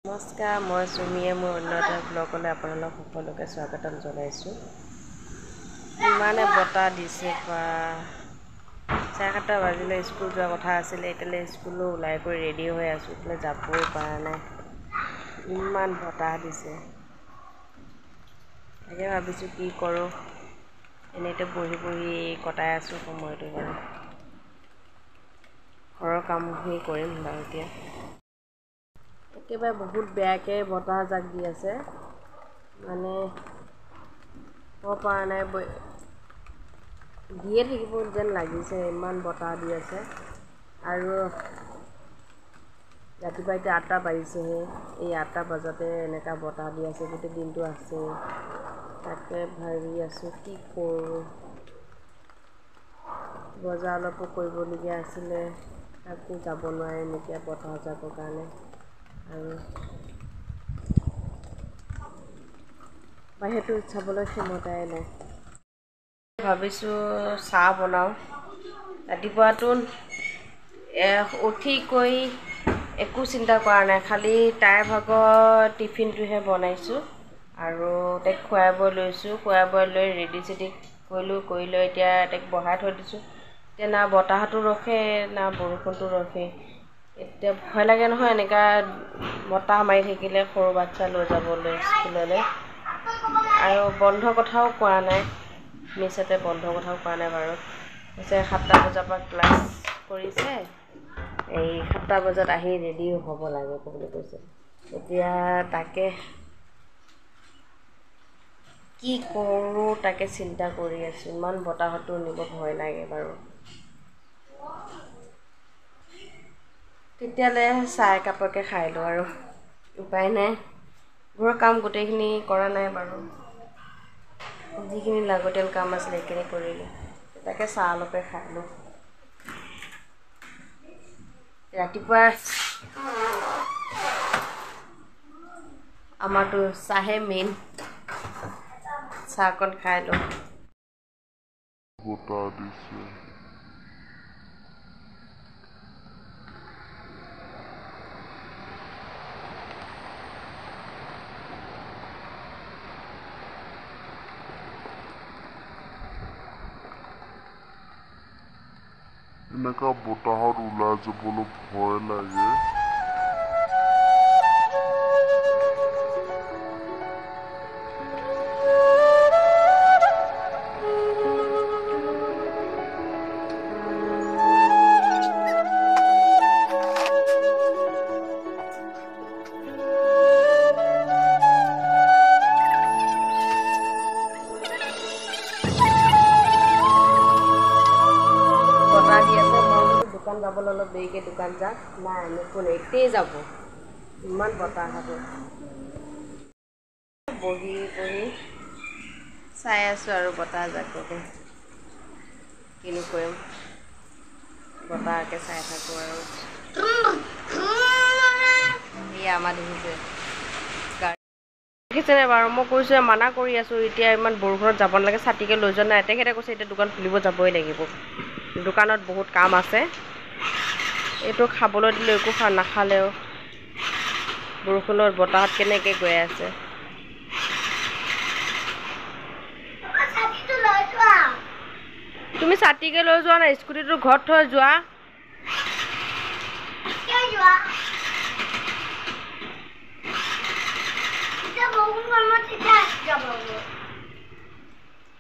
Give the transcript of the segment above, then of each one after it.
নমস্কাৰ, মই চুমিয়ে মোৰ অন্য এটা ব্লগলৈ আপোনালোক সকলোকে স্বাগতম জনাইছোঁ। ইমানে বতাহ দিছে বা 7:30 বাজিলে স্কুল যোৱা কথা আছিলে। এতিয়ালৈ স্কুলো ওলাই কৰি ৰেডি হৈ আছোঁ, এতিয়ালৈ যাবই পৰা নাই। ইমান বতাহ দিছে, তাকে ভাবিছোঁ কি কৰোঁ। এনেইতো বহি বহি কটাই আছোঁ সময়টো বাৰু। ঘৰৰ কামখিনি কৰিম বাৰু এতিয়া। একেবাৰে বহুত বেয়াকৈ বতাহ জাক দি আছে, মানে ক'ব পৰা নাই, দিয়ে থাকিব যেন লাগিছে, ইমান বতাহ দি আছে। আৰু ৰাতিপুৱা এতিয়া 8টা বাজিছেহে, এই 8টা বজাতে এনেকুৱা বতাহ দি আছে, গোটেই দিনটো আছে। তাকে ভাবি আছোঁ কি কৰোঁ। বজাৰ অলপো কৰিবলগীয়া আছিলে, তাকো যাব নোৱাৰিম এতিয়া বতাহ জাকৰ কাৰণে। আৰু বাহিৰটো চাবলৈ ক্ষমতাই নাই। ভাবিছোঁ চাহ বনাওঁ। ৰাতিপুৱাতো উঠি কৰি একো চিন্তা কৰা নাই, খালি তাইৰ ভাগৰ টিফিনটোহে বনাইছোঁ আৰু তাইক খুৱাই বৈ লৈছোঁ। খুৱাই বৈ লৈ ৰেডি চেডি কৰিলোঁ, কৰি লৈ এতিয়া তাইক বহাই থৈ দিছোঁ। এতিয়া না বতাহটো ৰখে না বৰষুণটো ৰখে। এতিয়া ভয় লাগে নহয়, এনেকুৱা বতাহ মাৰি থাকিলে সৰু বাচ্ছা লৈ যাবলৈ স্কুললৈ। আৰু বন্ধ কথাও কোৱা নাই, মিছতে বন্ধ কথাও কোৱা নাই বাৰু। কৈছে 7টা বজাৰ পৰা ক্লাছ কৰিছে, এই 7টা বজাত আহি ৰেডি হ'ব লাগে বুলি কৈছে। এতিয়া তাকে কি কৰোঁ তাকে চিন্তা কৰি আছোঁ। ইমান বতাহতো নিব ভয় লাগে বাৰু। তেতিয়ালৈ চাহ একাপকে খাই লওঁ আৰু উপায় নাই। ঘৰৰ কাম গোটেইখিনি কৰা নাই বাৰু, যিখিনি লাগতিয়াল কাম আছিলে সেইখিনি কৰিলোঁ। তাকে চাহ অলপে খাই লওঁ। ৰাতিপুৱা আমাৰতো চাহে মেইন, চাহকণ খাই লওঁ। বতাহ দিছে। এনেকুৱা বতাহত ওলাই যাবলৈ ভয় লাগে। বতাহ দি আছে, মই দোকান যাবলৈ অলপ দেৰিকৈ দোকান যাম। নাই নুশুনে, এতিয়াই যাব, ইমান বতাহ হবে। বহি বহি চাই আছোঁ আৰু বতাহ জাককে কিনো কৰিম, বতাহকে চাই থাকোঁ আৰু। এয়া আমাৰ দেখিছে দেখিছেনে বাৰু, মই কৈছোঁ মানা কৰি আছোঁ, এতিয়া ইমান বৰষুণত যাব নালাগে, ছাতিকে লৈ যোৱা নাই। তেখেতে কৈছে এতিয়া দোকান খুলিব যাবই লাগিব, দোকানত বহুত কাম আছে। এইটো খাবলৈ দিলেও একো নাখালেও, বৰষুণত বতাহত কেনেকৈ গৈ আছে। তুমি ছাতিকে লৈ যোৱা নাই, স্কুটিটো ঘৰত থৈ যোৱা।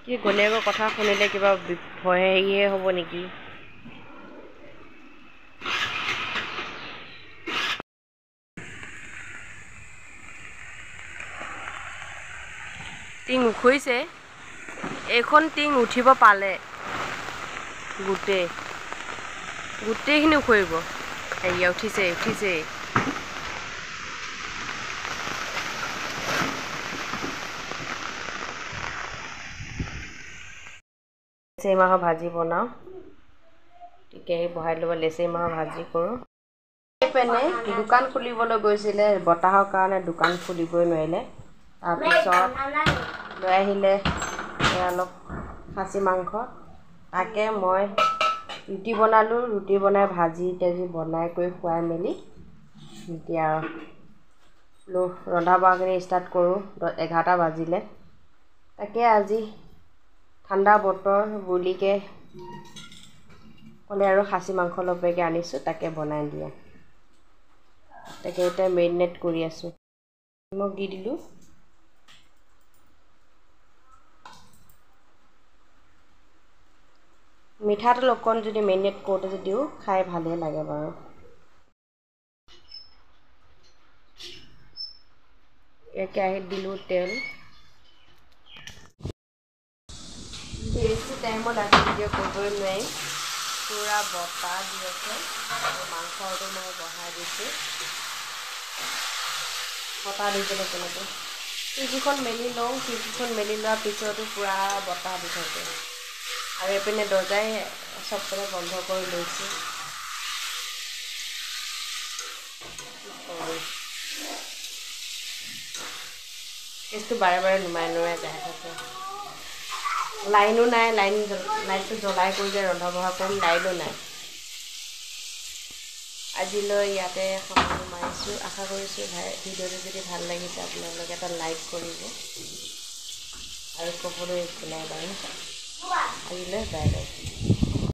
কি ঘৈণীয়েকৰ কথা শুনিলে কিবা হেৰিয়ে হ'ব নেকি। টিং উখৰিছে, এইখন টিং উঠিব পালে গোটেইখিনি উখৰিব। এয়া উঠিছেই। লেচেৰি মাহৰ ভাজি বনাওঁ, তেতিয়াই বহাই ল'ব। লেচেৰি মাহৰ ভাজি কৰোঁ। পেনে দোকান খুলিবলৈ গৈছিলে, বতাহৰ কাৰণে দোকান খুলিবই নোৱাৰিলে। তাৰপিছত লৈ আহিলে অলপ খাচী মাংস, তাকে মই ৰুটি বনালোঁ। ৰুটি বনাই ভাজি তাজি বনাই কৰি খুৱাই মেলি এতিয়া ৰন্ধা বঢ়াখিনি ষ্টাৰ্ট কৰোঁ 11টা বাজিলে তাকে আজি ঠাণ্ডা বতৰ বুলিকে ক'লে আৰু খাচী মাংস অলপকে আনিছোঁ তাকে বনাই দিয়া তাকে এতিয়া মেৰিনেট কৰি আছোঁ নিমখ দি দিলোঁ মিঠাতেল অকণ যদি মেৰিনেট কৰোঁতে যদিও খাই ভালেই লাগে বাৰু কেৰাহীত দিলোঁ তেল বেছি টাইমত আজি ভিডিঅ' কৰিবই নোৱাৰিম পুৰা বতাহ দি আছে আৰু মাংসটো মই বহাই দিছোঁ বতাহ দিবলৈ তেনেকৈ খিৰিকীখন মেলি লওঁ খিৰিকীখন মেলি লোৱাৰ পিছতো পুৰা বতাহ দি থাকে আৰু এইপিনে দৰ্জাই চবফালে বন্ধ কৰি লৈছোঁ গেছটো বাৰে বাৰে নুমাই নুমাই যাই থাকে লাইনো নাই লাইটটো জ্বলাই কৰি যে ৰন্ধা বঢ়া কৰিম লাইনো নাই আজিলৈ ইয়াতে সামৰণি মাৰিছোঁ আশা কৰিছোঁ ভিডিঅ'টো যদি ভাল লাগিছে আপোনালোকে এটা লাইক কৰিব আৰু ক'বলৈ একো নাই বাৰু আজিলৈ বাই বাই